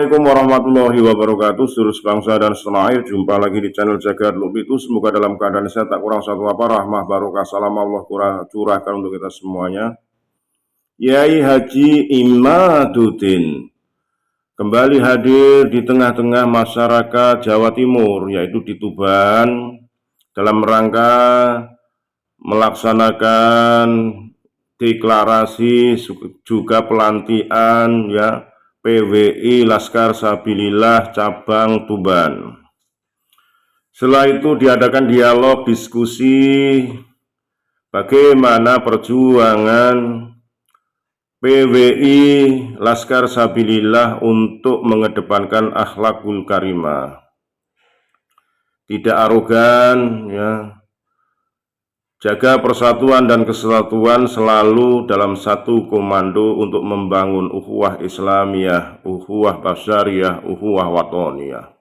Assalamualaikum warahmatullahi wabarakatuh. Seluruh bangsa dan setanah air, jumpa lagi di channel Jagat Lupitu. Semoga dalam keadaan sehat, tak kurang satu apa, rahmah barokah salam Allah curahkan untuk kita semuanya. Yai Haji Imaduddin kembali hadir di tengah-tengah masyarakat Jawa Timur, yaitu di Tuban, dalam rangka melaksanakan deklarasi juga pelantikan PWI Laskar Sabilillah cabang Tuban. Setelah itu diadakan dialog diskusi bagaimana perjuangan PWI Laskar Sabilillah untuk mengedepankan akhlakul karimah, tidak arogan, jaga persatuan dan kesatuan selalu dalam satu komando untuk membangun ukhuwah Islamiyah, ukhuwah basyariyah, ukhuwah watoniyah.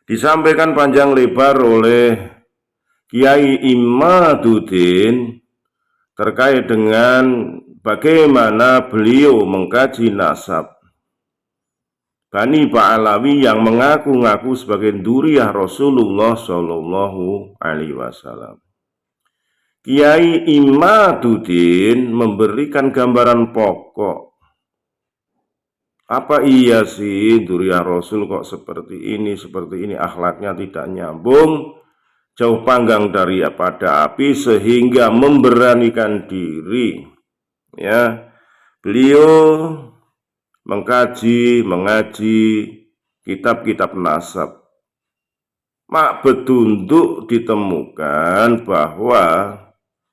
Disampaikan panjang lebar oleh Kiai Imaduddin terkait dengan bagaimana beliau mengkaji nasab Bani Ba'alawi yang mengaku-ngaku sebagai dzurriyyah Rasulullah Shallallahu Alaihi Wasallam. Kiai Imaduddin memberikan gambaran pokok. Apa iya sih dzurriyyah Rasul kok seperti ini, akhlaknya tidak nyambung, jauh panggang dari pada api, sehingga memberanikan diri. Beliau mengaji kitab-kitab nasab. Mak betunduk ditemukan bahwa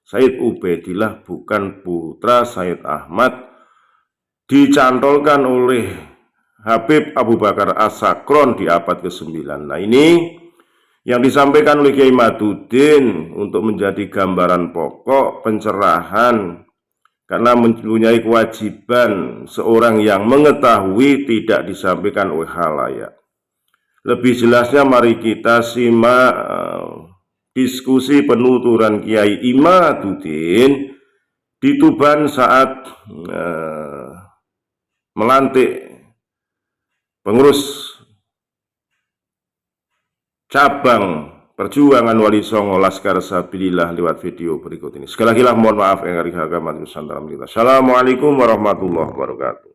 Sayyid Ubaidillah bukan putra Sayyid Ahmad, dicantolkan oleh Habib Abu Bakar As-Sakron di abad ke-9. Nah, ini yang disampaikan oleh Kiai Imaduddin untuk menjadi gambaran pokok pencerahan, karena mempunyai kewajiban seorang yang mengetahui tidak disampaikan oleh khalayak. Lebih jelasnya mari kita simak diskusi penuturan Kiai Imaduddin di Tuban saat melantik pengurus cabang perjuangan Wali Songo Laskar Sabilillah lewat video berikut ini. Sekali lagi mohon maaf yang dari agama Nusantara kita. Assalamualaikum warahmatullahi wabarakatuh.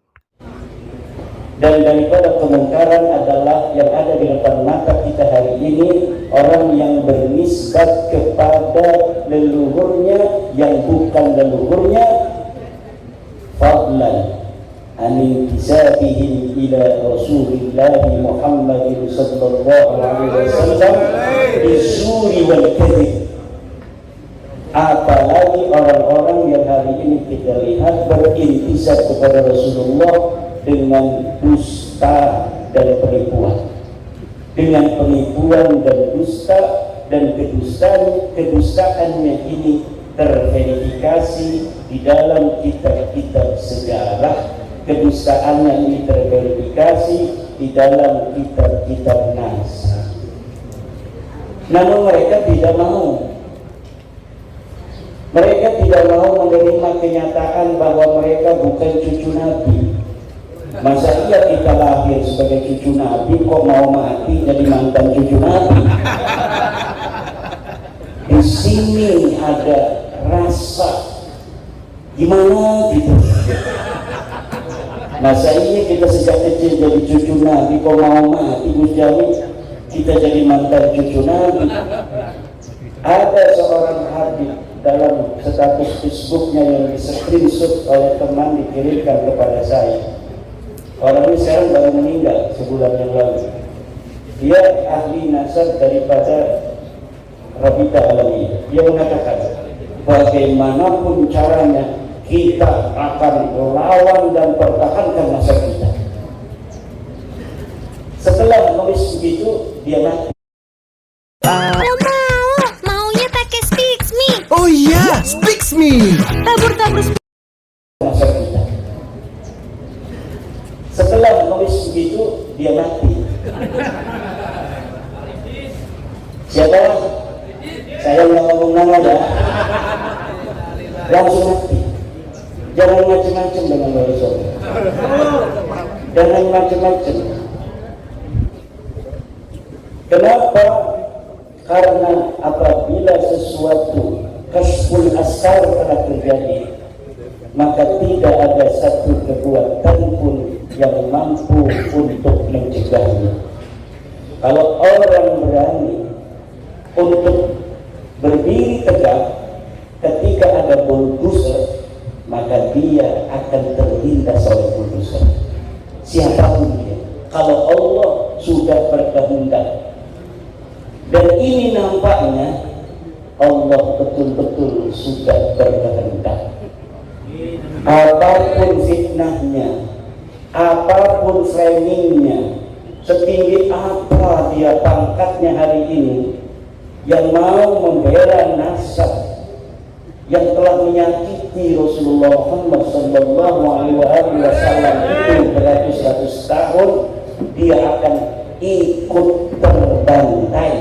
Dan daripada kemungkaran adalah yang ada di depan mata kita hari ini, orang yang bernisbat kepada leluhurnya yang bukan leluhurnya, fadlan an intisabihim ila Rasulillah Muhammadin sallallahu alaihi wasallam bisuri wal kadhib. Apalagi orang-orang yang hari ini kita lihat berintisab kepada Rasulullah dengan dusta dan penipuan, dengan penipuan dan dusta, dan kedustaannya ini terverifikasi di dalam kitab-kitab sejarah, kedustaannya ini terverifikasi di dalam kitab-kitab nas. Namun mereka tidak mau. Mereka tidak mau menerima kenyataan bahwa mereka bukan cucu Nabi. Masa iya kita lahir sebagai cucu Nabi kok mau mati jadi mantan cucu Nabi? Di sini ada rasa gimana gitu. Masa iya kita sejak kecil jadi cucu Nabi kok mau mati Gus Jami kita jadi mantan cucu Nabi? Ada seorang hadis dalam status Facebooknya yang di-screenshot oleh teman dikirimkan kepada saya. Orang ini sekarang baru meninggal sebulan yang lalu. Dia ahli nasab daripada Rabita Alawiyah. Dia mengatakan bagaimanapun caranya kita akan melawan dan pertahankan nasab kita. Setelah nulis begitu dia mati. Maunya pakai Speaks Me. Oh iya, Speaks Me. Tabur-tabur nasab kita. Setelah nulis begitu dia mati. Siapa? Saya nggak ngomong nama ya. Langsung mati. Jangan macam-macam dengan Wali Songo. dan yang macam-macam. Kenapa? Karena apabila sesuatu kasful asar telah terjadi, maka tidak ada satu kekuatan pun yang mampu untuk mencegahnya. Kalau orang berani untuk berdiri tegak ketika ada bulldozer, maka dia akan terlindas oleh bulldozer. Siapapun dia, kalau Allah sudah berkehendak, dan ini nampaknya Allah betul-betul sudah berkehendak. Apapun fitnahnya, apapun framingnya, setinggi apa dia pangkatnya hari ini, yang mau membela nasab yang telah menyakiti Rasulullah Muhammad sallallahu alaihi wasallam itu beratus-ratus tahun, dia akan ikut terbantai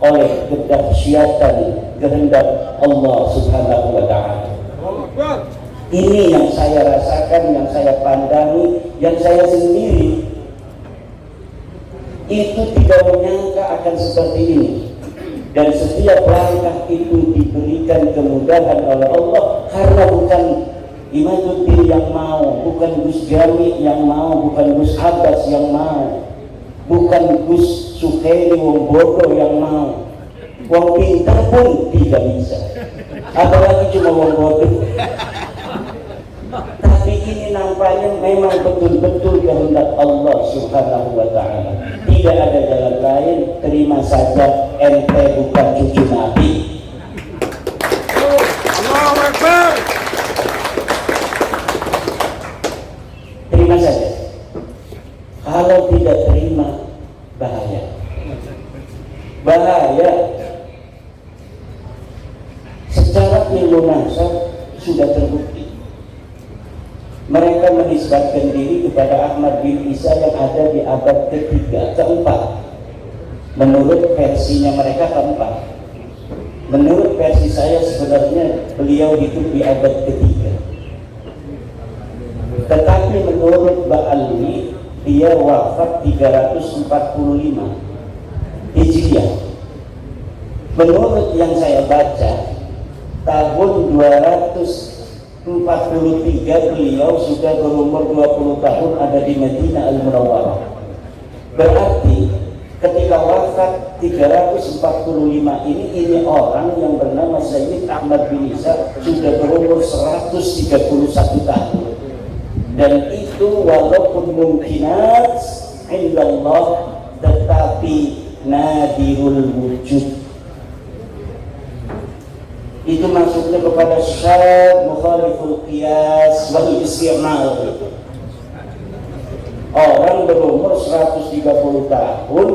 oleh kedahsyatan kehendak Allah Subhanahu wa taala. Ini yang saya rasakan, yang saya pandangi, yang saya sendiri itu tidak menyangka akan seperti ini. Dan setiap langkah itu diberikan kemudahan oleh Allah, karena bukan Imaduddin yang mau, bukan Gus Jami yang mau, bukan Gus Abbas yang mau, bukan Gus Suhaili wong bodoh yang mau. Wong pintar pun tidak bisa, apalagi cuma wong bodoh. Tapi ini nampaknya memang betul-betul kehendak Allah Subhanahu wa ta'ala. Tidak ada jalan lain, terima saja, ente bukan cucu Nabi. Allahu Akbar. Terima saja. Kalau tidak terima, bahaya. Bahaya. Secara ilmu nasab sudah terbukti. Mereka menisbatkan diri kepada Ahmad bin Isa yang ada di abad ketiga, keempat. Menurut versinya mereka keempat. Menurut versi saya sebenarnya beliau hidup di abad ketiga. Tetapi menurut Ba'alwi dia wafat 345 Hijriah. Menurut yang saya baca, tahun 243 beliau sudah berumur 20 tahun ada di Madinah Al-Munawwarah. Berarti ketika wafat 345 ini orang yang bernama Sayyid Ahmad bin Isa sudah berumur 131 tahun. Dan itu walaupun mungkinat indallah, tetapi nadirul wujud. Itu maksudnya kepada syad mukhaliful qiyas wal isti'mal. Orang berumur 130 tahun,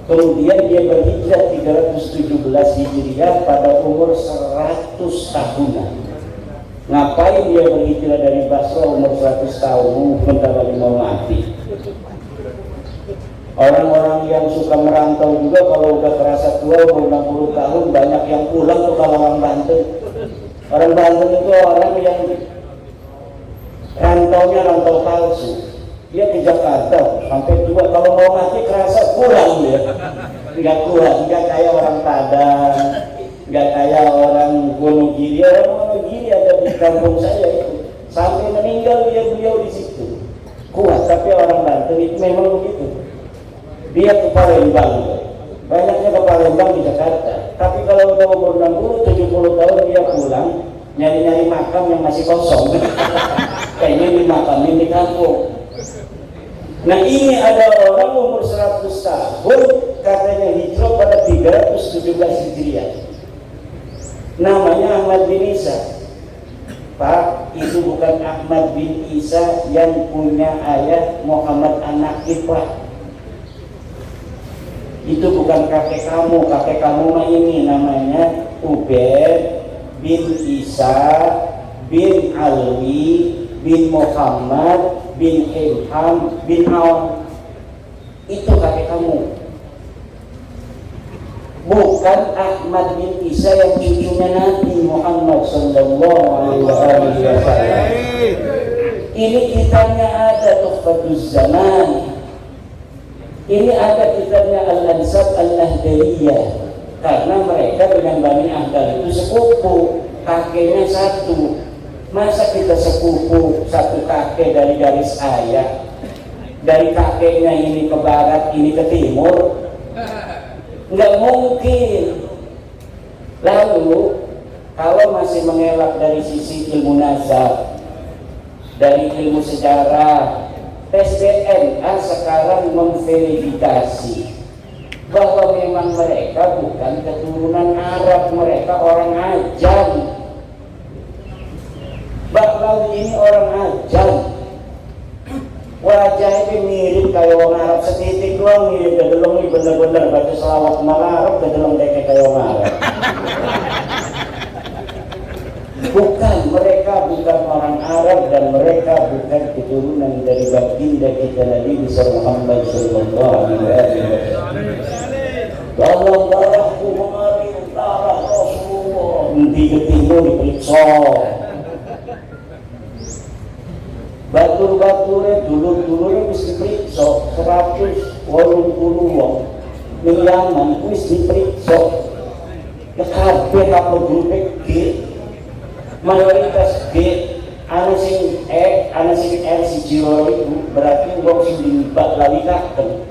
kemudian dia berhijrah 317 Hijriah pada umur 100 tahunan. Ngapain dia berhijrah dari Basra umur 100 tahun, bentar lagi mau mati? Orang-orang yang suka merantau juga kalau udah terasa tua umur 60 tahun banyak yang pulang ke Kalawang Banten. Orang Banten itu orang yang rantaunya rantau palsu. Dia ke Jakarta sampai tua, kalau mau mati kerasa pulang dia. Nggak kuat, nggak kayak orang Padang, nggak kayak orang Wonogiri. Orang Wonogiri ada di kampung saya itu, sampai meninggal beliau di situ. Kuat, tapi orang Banten itu memang begitu. Dia ke Palembang, banyaknya ke Palembang di Jakarta. Tapi kalau udah umur 60-70 tahun dia pulang, nyari-nyari makam yang masih kosong. Kayaknya di makamin di kampung. Nah ini ada orang umur 100 tahun, katanya hijrah pada 317 Hijriah. Namanya Ahmad bin Isa. Pak, itu bukan Ahmad bin Isa yang punya ayah Muhammad An-Naqib, Pak. Itu bukan kakek kamu mah ini namanya Ubaid bin Isa bin Alwi bin Muhammad bin Ilham bin Aun. Itu kakek kamu. Bukan Ahmad bin Isa yang cucunya Nabi Muhammad sallallahu alaihi wasallam. Ini kitabnya ada Tuhfatuz Zaman. Ini ada kitabnya Al-Ansab Al-Nahdaliyah. Karena mereka dengan Bani Ahdal itu sepupu, kakeknya satu. Masa kita sepupu satu kakek dari garis ayah, dari kakeknya ini ke barat, ini ke timur? Nggak mungkin. Lalu kalau masih mengelak dari sisi ilmu nasab, dari ilmu sejarah, tes DNA sekarang memverifikasi bahwa memang mereka bukan keturunan Arab, mereka orang Ajam. Baklawi ini orang Ajam, wajahnya mirip kayak orang Arab setitik doang, mirip kedelong ini bener-bener baca selawat malah Arab kedelong deket kayak orang Arab. Bukan, mereka bukan orang Arab dan mereka bukan keturunan dari baginda kita Nabi besar Muhammad sallallahu alaihi wasallam. Dalam darahku mengalir darah Rasulullah, nanti ke timur diperiksa. Batur-baturnya dulu-dulunya bisa diperiksa 180 wong. Yaman wis diperiksa. Kabeh kapal grupe G, mayoritas G, ana sing L si Jiro itu berarti wong sing dibak lawi kaken.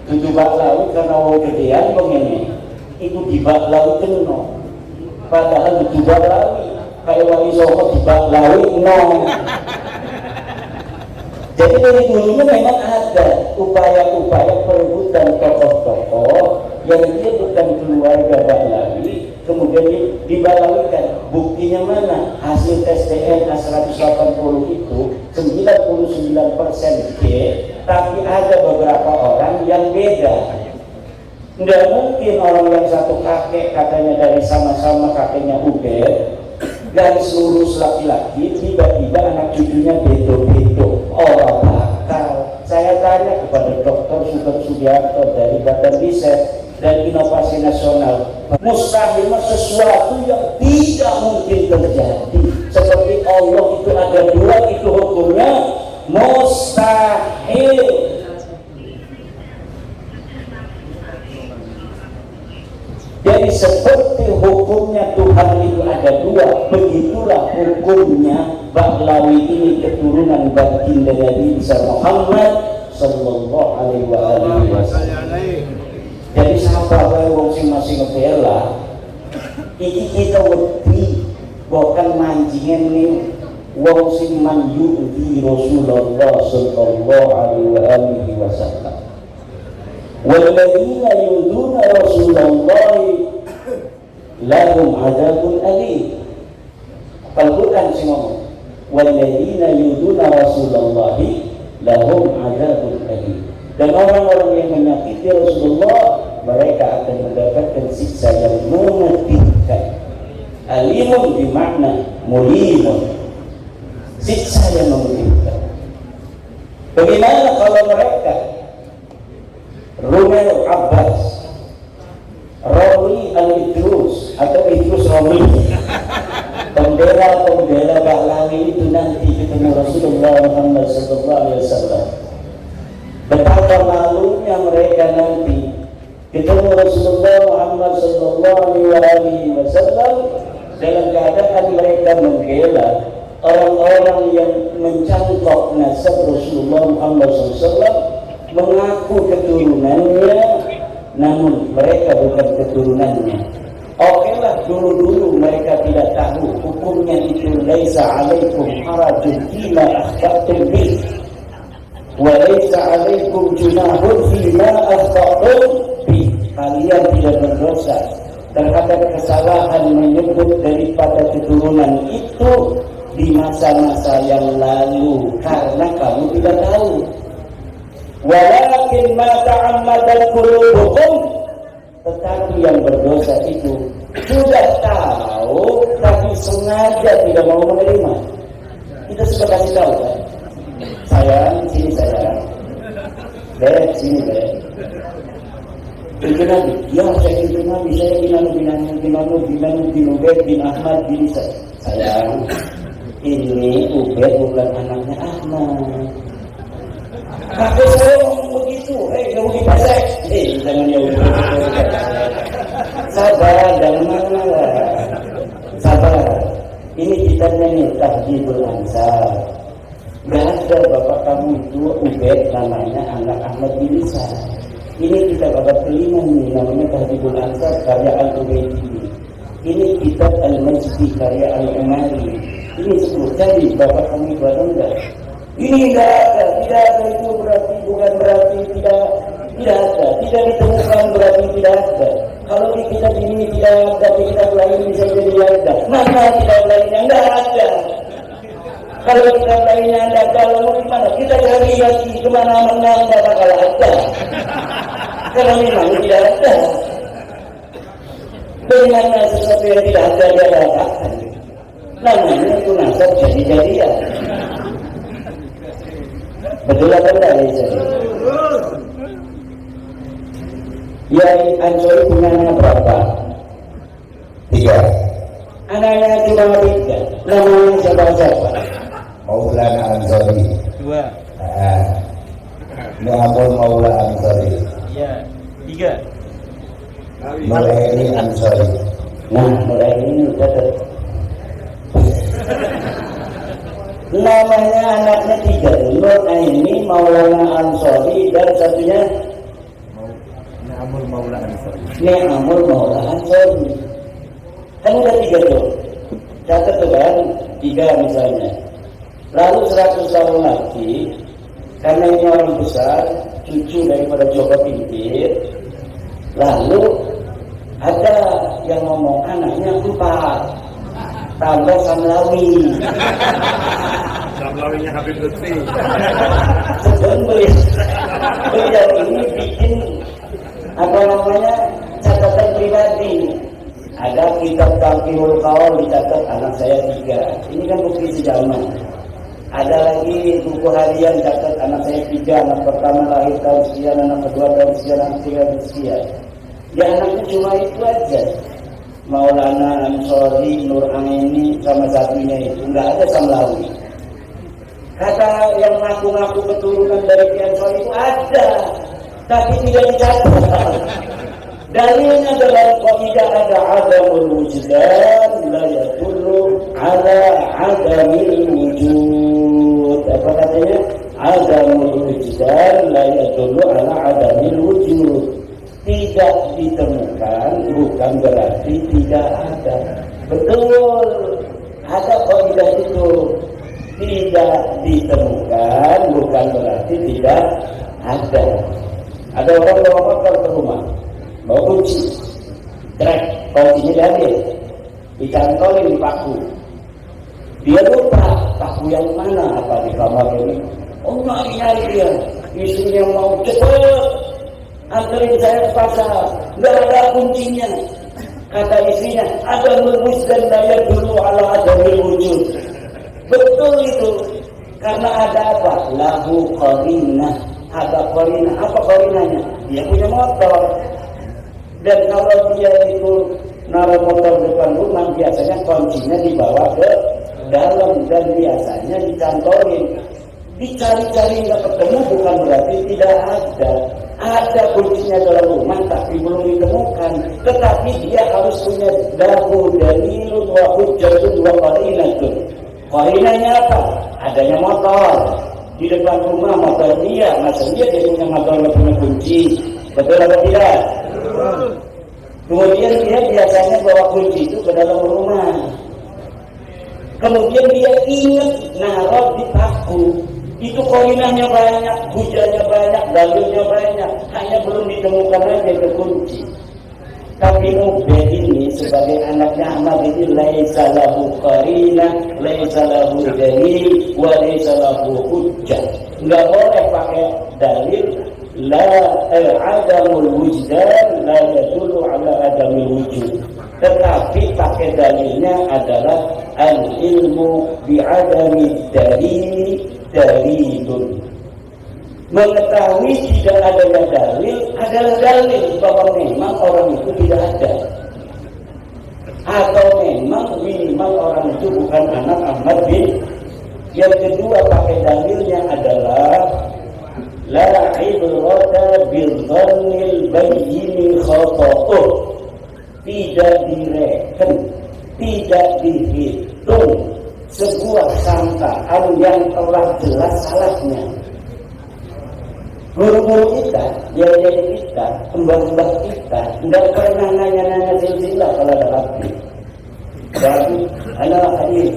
Tujuh bak lawi karena wong gedean wong ini itu dibak lawi kena. Padahal tujuh bak lawi kayak wali Songo dibak lawi no. Jadi dari dulunya memang ada upaya-upaya perebutan tokoh-tokoh yang dia bukan keluarga Bahlawi, kemudian dibalawikan. Buktinya mana? Hasil tes DNA 180 itu 99% G, tapi ada beberapa orang yang beda. Tidak mungkin orang yang satu kakek katanya dari sama-sama kakeknya Uber, garis lurus laki-laki, tiba-tiba anak cucunya bedo-bedo. Orang bakal. Saya tanya kepada Dr. Sugeng Sudiarto dari Badan Riset dan Inovasi Nasional, mustahil sesuatu yang tidak mungkin terjadi. Seperti Allah itu ada dua, itu hukumnya mustahil. Jadi seperti hukumnya Tuhan itu ada dua, begitulah hukumnya Bahlawi ini keturunan baginda Nabi besar Muhammad sallallahu alaihi wasallam. Jadi siapa wae wong sing masih ngebela, iki kita wedi bukan manjingen nih wong sing manju di Rasulullah sallallahu alaihi wasallam. Walladzina yuduna Rasulullah lahum adzabun alim. Al-Quran sih ngomong, walladzina yuduna Rasulullah lahum adzabun alim. Dan orang-orang yang menyakiti Rasulullah, mereka akan mendapatkan siksa yang memedihkan. Alimun bermakna mulimun, siksa yang memedihkan. Bagaimana kalau mereka Rumel Abbas, Romli Al-Idrus atau Idrus Romli, pembela Bahlawi itu nanti ketemu Rasulullah Muhammad SAW. Betapa malunya mereka nanti ketemu Rasulullah Muhammad SAW dalam keadaan mereka membela orang-orang yang mencangkok nasab Rasulullah Muhammad SAW, mengaku keturunannya, namun mereka bukan keturunannya. Oke lah, dulu-dulu mereka tidak tahu hukumnya itu laisa alaikum harajun fima akhtatum bih wa laisa alaikum junahun fima akhtatum bih. Kalian tidak berdosa terhadap kesalahan menyebut daripada keturunan itu di masa-masa yang lalu karena kamu tidak tahu. Walakin ma ta'ammadat qulubukum, tetapi yang berdosa itu sudah tahu tapi sengaja tidak mau menerima. Kita sudah kasih tahu kan? Sayang, sini sayang. Dek, sini dek. Itu Nabi, ya saya itu Nabi, saya bin Ahmad bin Sayang. ini Ubed bukan anaknya Ahmad. Kakek saya ngomong begitu, Yahudi pasek. Jangan Yahudi pasek. Sabar, jangan marah. Sabar. Ini kitabnya nih, Tahdhibul Ansar. Gak ada bapak kamu itu Ubed namanya anak Ahmad bin Isa. Ini kitab abad kelima nih, namanya Tahdhibul Ansar karya Al-Ubaidi. Ini kitab Al-Majdi karya Al-Umari. Ini 10. Jadi bapak kamu itu ada enggak? Ini tidak ada itu berarti bukan berarti tidak ada, tidak ditemukan berarti tidak ada. Kalau di kitab ini tidak ada, di kitab lain bisa jadi ada. Mana kitab lainnya enggak ada? Kalau kitab lainnya ada, kalau gimana? Kita cari lagi kemana-mana enggak bakal ada. Kalau memang tidak ada, bagaimana sesuatu yang tidak ada dia dapatkan? Namanya itu nasab jadi-jadian. Betul apa enggak ya? Yai Ansori punya anak berapa? 3. Anaknya cuma 3. Namanya siapa? Maulana Ansori. 2. Muhammad Maula Ansori. Iya. 3. Nuraini Ansori. Nah, mulai ini udah namanya anaknya 3, Nuraini, Maulana Ansori, dan satunya Ni'amul Maula Ansori. Ni'amul Maula Ansori. Kan udah 3 tuh. Catat tuh kan, 3 misalnya. Lalu 100 tahun lagi, karena ini orang besar, cucu daripada Joko Pintir, lalu ada yang ngomong anaknya 4 tambah Samlawi. Samlawinya Habib Lutfi. Sebelum beliau ini bikin apa namanya catatan pribadi. Ada kitab Taqiyul Qaul dicatat anak saya 3. Ini kan bukti sejaman. Ada lagi buku harian catat anak saya 3. Anak pertama lahir tahun sekian, anak kedua tahun sekian, anak ketiga tahun sekian. Ya anaknya cuma itu aja. Maulana Ansori, Nuraini sama satunya itu nggak ada Samlawi. Kata yang ngaku-ngaku keturunan dari Kiai Ansori itu ada, tapi tidak dicatat. Dalilnya dalam qaidah ada adamul wujdan la yadullu ala adamil wujud. Apa katanya? Adamul wujdan la yadullu ala adamil wujud. Tidak ditemukan bukan berarti tidak ada. Betul, ada kaidah itu. Tidak ditemukan bukan berarti tidak ada. Ada orang bawa motor ke rumah, bawa kunci, trek, kuncinya diambil, dicantolin di paku. Dia lupa paku yang mana, apa di kamar ini? Oh nyari dia, istrinya mau cepet anterin saya ke pasar, nggak ada kuncinya. Kata istrinya, ada lurus dan daya dulu ala adamil wujud. Betul itu, karena ada apa? Lahu qarinah, ada qarinah. Apa qarinahnya? Dia punya motor. Dan kalau dia itu naruh motor depan rumah, biasanya kuncinya dibawa ke dalam dan biasanya dicantolin. Dicari-cari nggak ketemu bukan berarti tidak ada. Ada kuncinya dalam rumah tapi belum ditemukan. Tetapi dia harus punya lahu dalilun wa hujjatun wa qarinatun. Qarinahnya apa? Adanya motor di depan rumah, motor dia. Masa dia punya motor nggak punya kunci? Betul atau tidak? Kemudian dia biasanya bawa kunci itu ke dalam rumah. Kemudian dia ingat naruh di paku. Itu qarinahnya banyak, hujahnya banyak, dalilnya banyak, hanya belum ditemukan aja ke kunci. Tapi Ubed ini sebagai anaknya Ahmad ini laisa lahu qarinah, laisa lahu dalil, wa laisa lahu hujjah. Enggak boleh pakai dalil la adamul wujdan la yadullu ala adamil wujud. Tetapi pakai dalilnya adalah al-ilmu bi'adami dalil dalilun. Mengetahui tidak adanya dalil adalah dalil bahwa memang orang itu tidak ada. atau memang minimal orang itu bukan anak Ahmad bin. Yang kedua pakai dalilnya adalah la ibrata bil dhannil bayyinil khata'uh, tidak direken, tidak dihitung sebuah sangkaan yang telah jelas salahnya. Guru-guru kita, yaya kita, mbah-mbah kita tidak pernah nanya-nanya silsilah kalau ada hati. Jadi anak hadir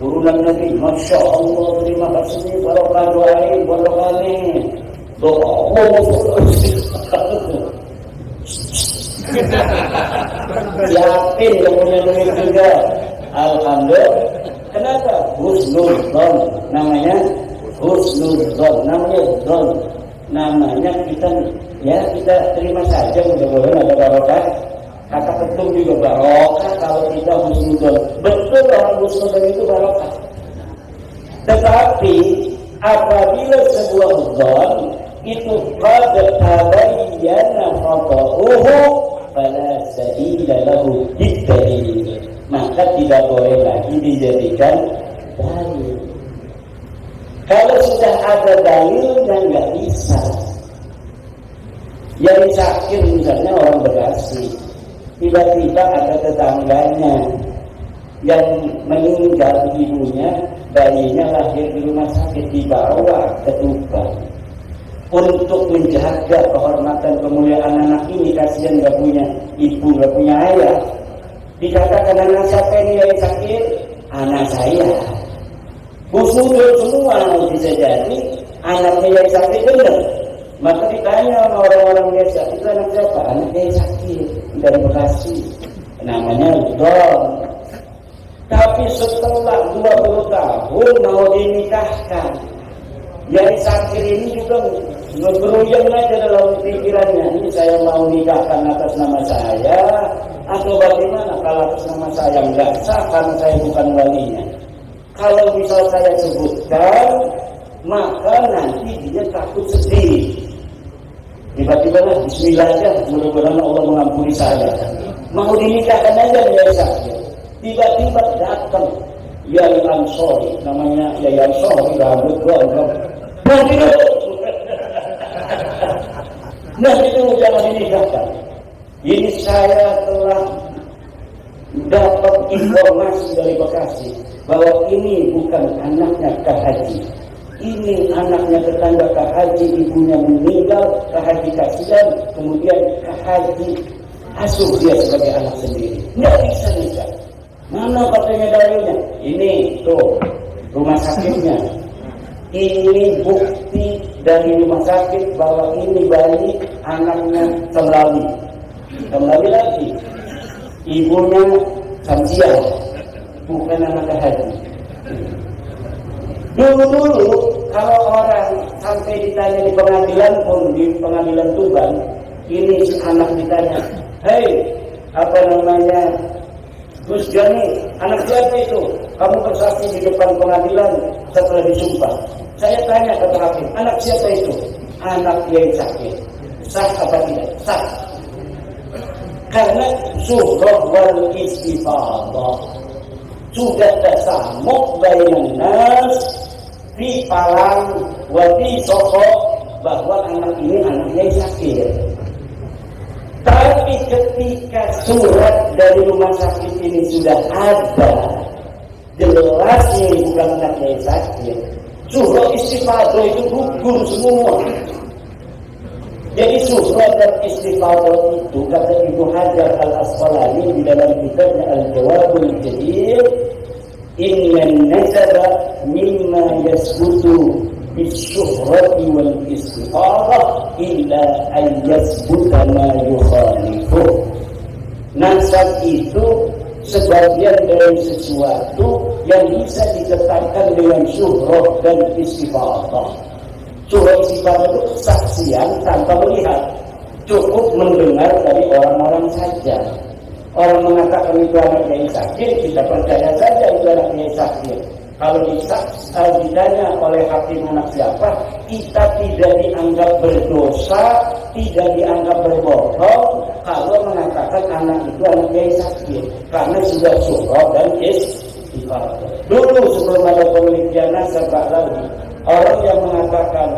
turunan Nabi, Masya Allah, terima kasih, barokah doain, barokah nih, doa, yakin yang punya duit juga, alhamdulillah. Kenapa? Husnudzon, namanya husnudzon, namanya dzon, namanya kita terima saja, mudah-mudahan ada barokah. Kata ketum juga barokah kalau kita husnudzon. Betul orang husnudzon itu barokah. Tetapi apabila sebuah dzon itu qad tabayyana khata'uhu fala sabila lahu bid-dalil, maka tidak boleh lagi dijadikan dalil. Kalau sudah ada dalilnya nggak bisa. Yang sakit misalnya orang Bekasi, tiba-tiba ada tetangganya yang meninggal ibunya, bayinya lahir di rumah sakit, dibawa ke Tuban untuk menjaga kehormatan kemuliaan anak ini. Kasihan gak punya ibu, gak punya ayah. Dikatakan anak siapa ini yang sakit? Anak saya. Husnudul semua bisa jadi anaknya yang sakit, benar. Maka ditanya sama orang-orang biasa, itu anak siapa? Anaknya yang sakit dari Bekasi, namanya Don. Tapi setelah 20 tahun mau dinikahkan, yang sakit ini juga ngegeruyang aja dalam pikirannya, ini saya mau nikahkan atas nama saya atau bagaimana? Kalau atas nama saya enggak sah karena saya bukan walinya. Kalau misal saya sebutkan, maka nanti dia takut sedih. Tiba-tiba lah bismillah aja, mudah-mudahan Allah mengampuni saya. Mau dinikahkan aja dia sakit. Tiba-tiba datang Yai Ansori, namanya Yai Ansori, rambut gondrong. Nah itu jangan dinikahkan. Ini saya telah dapat informasi dari Bekasi bahwa ini bukan anaknya Kak Haji, ini anaknya tetangga Kak Haji, ibunya meninggal, Kak Haji kasihan, kemudian Kak Haji asuh dia sebagai anak sendiri. Nggak bisa nikah. Mana katanya dalilnya? Ini tuh rumah sakitnya. Ini bukti dari rumah sakit bahwa ini bayi anaknya Semlawi. Semlawi lagi. Ibunya Samsiah, bukan anak Haji. Dulu kalau orang sampai ditanya di pengadilan pun, di pengadilan Tuban, ini si anak ditanya, hei, apa namanya, Gus Jani, anak siapa itu? Kamu bersaksi di depan pengadilan setelah disumpah. Saya tanya ke hakim, anak siapa itu? Anak yang sakit. Sah apa tidak? Sah. Karena zuhrah wal istifadah sudah tersamuk bainan nas fi palang wa fi sokok bahwa anak ini anaknya yang sakit. Tapi ketika surat dari rumah sakit ini sudah ada, jelas ini bukan anaknya yang sakit, zuhrah istifadah itu gugur semua. Jadi surat dan istifadah itu kata Ibnu Hajar Al-Asqalani di dalam kitabnya Al-Jawabul Jadid, inna nasaba mimma yasbutu bisyuhrati wal istifadah illa an yasbuta ma yukhalifu. Nasab itu sebagian dari sesuatu yang bisa ditetapkan dengan syuhrah dan istifadah. Surah istifadah itu kesaksian tanpa melihat, cukup mendengar dari orang-orang saja. Orang mengatakan itu anaknya yang sakit, kita percaya saja itu anaknya yang sakit. Kalau ditanya oleh hakim anak siapa, kita tidak dianggap berdosa, tidak dianggap berbohong kalau mengatakan mengatakan anak itu anak yang sakit karena sudah syuhrat dan istighfar. Dulu sebelum ada penelitian nasab Ba'lawi, orang yang mengatakan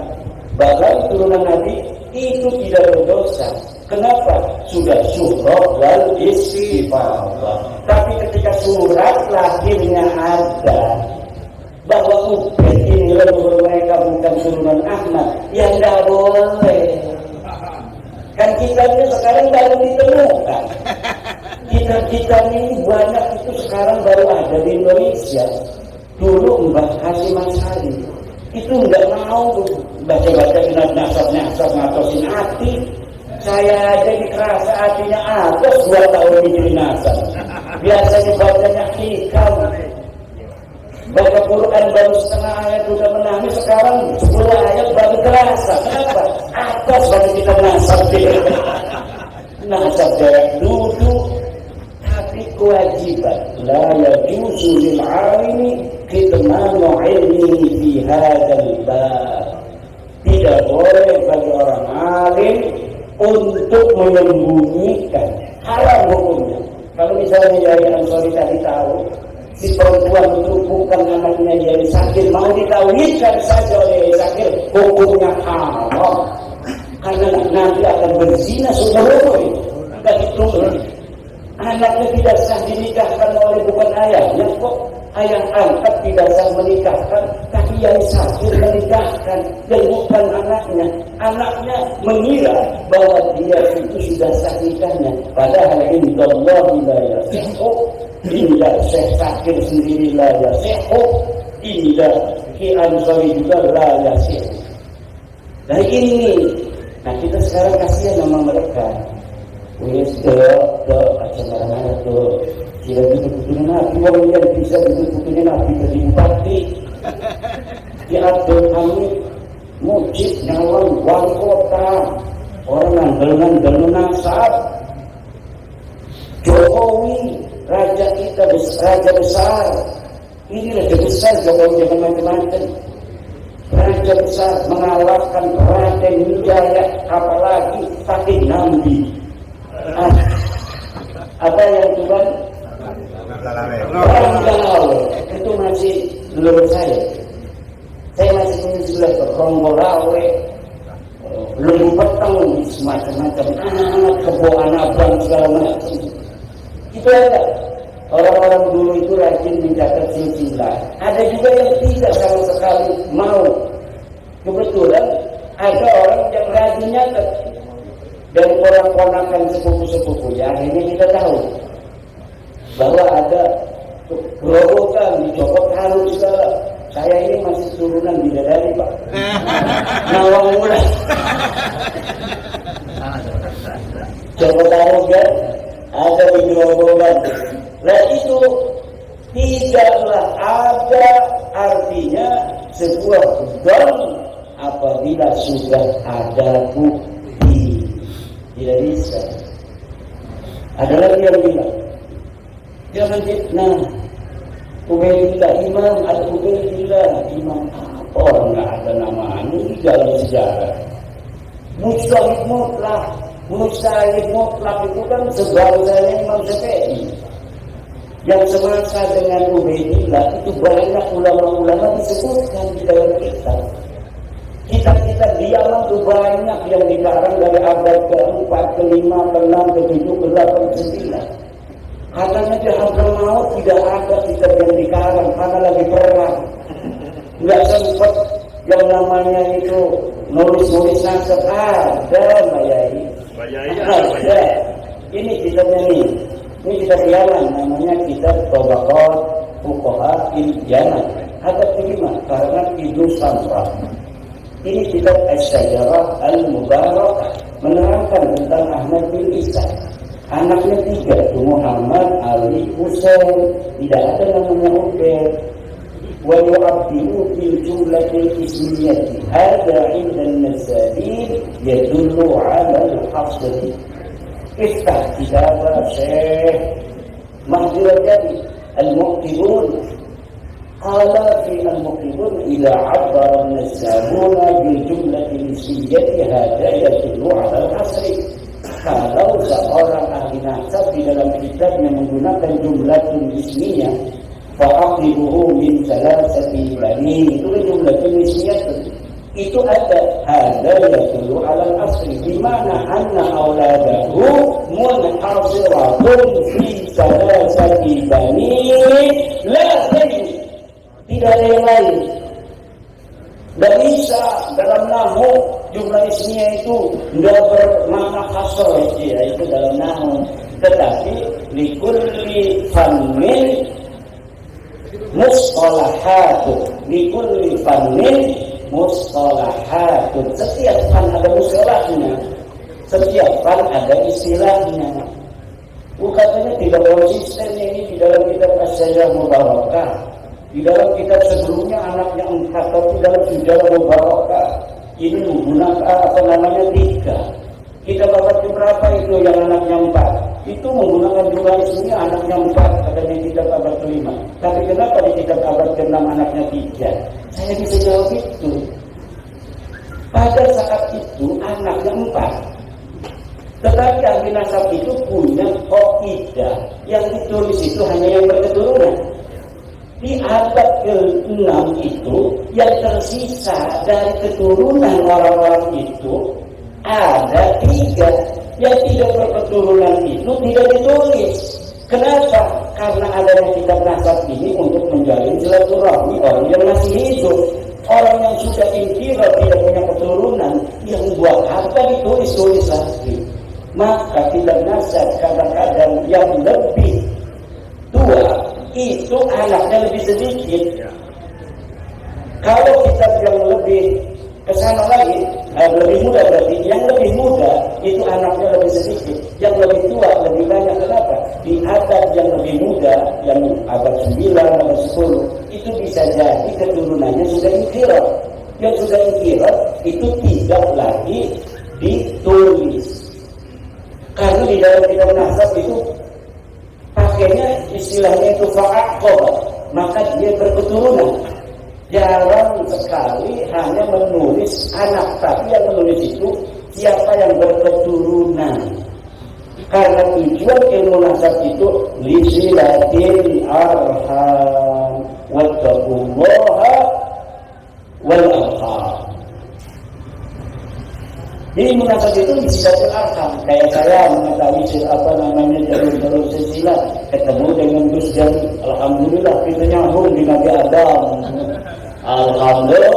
Ba'lawi turunan Nabi itu tidak berdosa. Kenapa? Sudah syuhrat dan istighfar. Tapi ketika surat lahirnya ada bahwa Ubaid ini leluhur mereka bukan turunan Ahmad, yang tidak boleh. Kan kita ini sekarang baru ditemukan. Kita ini banyak itu sekarang baru ada di Indonesia. Dulu Mbah Hasyim Asy'ari itu nggak mau baca-baca nasab-nasab ngatosin hati. Saya aja dikerasa hatinya atas 2 tahun di nasab. Biasanya bacanya hikam. Baca Quran baru setengah ayat sudah menangis, sekarang 10 ayat baru terasa. Kenapa? Atas baru kita nasab dia. Nasab jarak duduk, tapi kewajiban. La yajuzu lil 'alimi kitmanu 'ilmihi fi hadzal bab. Tidak boleh bagi orang alim untuk menyembunyikan, haram hukumnya. Kalau misalnya Yai Ansori tadi tahu si perempuan itu bukan anaknya Yai Sakir, mau ditauhidkan saja oleh Yai Sakir, hukumnya haram. Karena nanti akan berzina seumur hidup. Tidak ditunggu. Anaknya tidak sah dinikahkan oleh bukan ayahnya, kok ayah angkat tidak sah menikahkan, tapi Yai Sakir menikahkan dan bukan anaknya. Anaknya mengira bahwa dia itu sudah sah nikahnya, padahal indallahi la yasihhu. Indah Syekh Sakir sendiri la yasihhu, indah Ki Ansori juga la yasihhu. Nah ini, nah kita sekarang kasihan sama mereka. Wes macam mana tuh? Tidak ditutupi Nabi, orang yang bisa ditutupi Nabi jadi bupati. Di Abdul Hamid Mujib nyalon wali kota, orang nandel nasab. Jokowi raja kita, raja besar. Ini raja besar, Jokowi jangan macam-macam. Raja besar mengalahkan Raden Wijaya, apalagi pakai Nambi. Apa yang Tuhan? Orang Galawe itu masih belum saya masih punya sebelah Ronggolawe, Lembu Petang, semacam-macam anak kebohan abang segala macam. Itu ada orang-orang dulu itu rajin menjaga silsilah. Ada juga yang tidak sama sekali mau. Kebetulan ada orang yang rajin nyatet dari orang ponakan sepupu-sepupunya. Akhirnya kita tahu bahwa ada gerobokan dicopot halus segala. Saya ini masih turunan bidadari, Pak. Nawang mulai. Copot halus kan? Ada di gerobokan. Nah itu tidaklah ada artinya sebuah don apabila sudah ada bukti. Tidak bisa. Ada lagi yang bilang, jangan fitnah. Ubaidillah imam atau Ubaidillah imam apa? Orang nggak ada namanya di dalam sejarah. Mujtahid mutlak. Mujtahid mutlak itu kan sebangsanya Imam Syafi'i. Yang semasa dengan Ubaidillah itu banyak ulama-ulama disebutkan di dalam kitab. Kitab-kitab di Yaman itu banyak yang dikarang dari abad ke-4, ke-5, ke-6, ke-7, ke-8, ke-9. Katanya di Hadramaut maut tidak ada kitab yang dikarang karena lagi perang. Nggak sempat yang namanya itu nulis-nulis nasab ada, Bayai. Ada. Ini kitabnya nih. Ini kitab Yaman, namanya kitab Tabaqat Fuqaha Yaman. Ada kelima karena Ibnu Samrah. Ini kitab Asy-Syajarah Al-Mubarakah menerangkan tentang Ahmad bin Isa. Anaknya 3, Muhammad, Ali, Husain. Tidak ada namanya Ubaid. Wa yu'abdilu fil jumlatil ismiyati. Hada 'inda an-nasabil yadullu 'ala al-hasri. Iftah kitab Syekh Mahdi Al-Jadi Al-Muqtibun. Qala fi al-Muqtibun ila 'abbara an-nasabuna bil jumlatil ismiyati hada yadullu 'ala al-hasri. kalau seorang ahli nasab di dalam kitabnya menggunakan jumlatun ismiyah, fa'aqlibuhu min salasati banin, itu jumlatun ismiyah itu ada hadza yadullu ala al-asli di mana anna auladahu munhasiratun fi salasati banin la ghayr, tidak ada yang lain. Dan bisa dalam nahu jumlah ismiyah itu tidak bermakna hasr ya, itu dalam nahu, tetapi likulli fannin mustalahatun, likulli fannin mustalahatun, setiap fan ada mustalahnya, setiap fan ada istilahnya. Bukannya tidak konsisten ini di dalam kitab As-Syajarah Mubarakah. Di dalam kitab sebelumnya anaknya 4, tapi dalam Syajarah Mubarakah ini menggunakan 3. Kitab abad berapa itu yang anaknya 4? Itu menggunakan jumlah ismiyah anaknya 4, ada di kitab abad ke-5. Tapi kenapa di kitab abad ke-6 anaknya 3? Saya bisa jawab itu. Pada saat itu anaknya 4. Tetapi ahli nasab itu punya qaidah yang ditulis itu hanya yang berketurunan. Di abad ke-6 itu yang tersisa dari keturunan orang-orang itu ada 3. Yang tidak berketurunan itu tidak ditulis. Kenapa? Karena adanya kitab nasab ini untuk menjalin silaturahmi orang yang masih hidup. Orang yang sudah inqirad tidak punya keturunan, yang buat apa ditulis-tulis lagi? Maka kitab nasab kadang-kadang yang lebih tua itu anaknya lebih sedikit. Kalau kitab yang lebih kesana lagi, lebih muda berarti yang lebih muda itu anaknya lebih sedikit, yang lebih tua lebih banyak. Kenapa? Di abad yang lebih muda, yang abad 9, abad 10, itu bisa jadi keturunannya sudah inqirad. Yang sudah inqirad itu tidak lagi ditulis. Karena di dalam kitab nasab itu pakainya istilahnya itu fa'aqab, maka dia berketurunan. Jarang sekali hanya menulis anak, tapi yang menulis itu siapa yang berketurunan. Karena tujuan ilmu nasab itu lisilatil arham wattaqullaha wal arham. Jadi munasab itu lisilatil arham. Kayak saya mengetahui jalur silsilah, ketemu dengan Gus Jami, alhamdulillah kita nyambung di Nabi Adam. Alhamdulillah.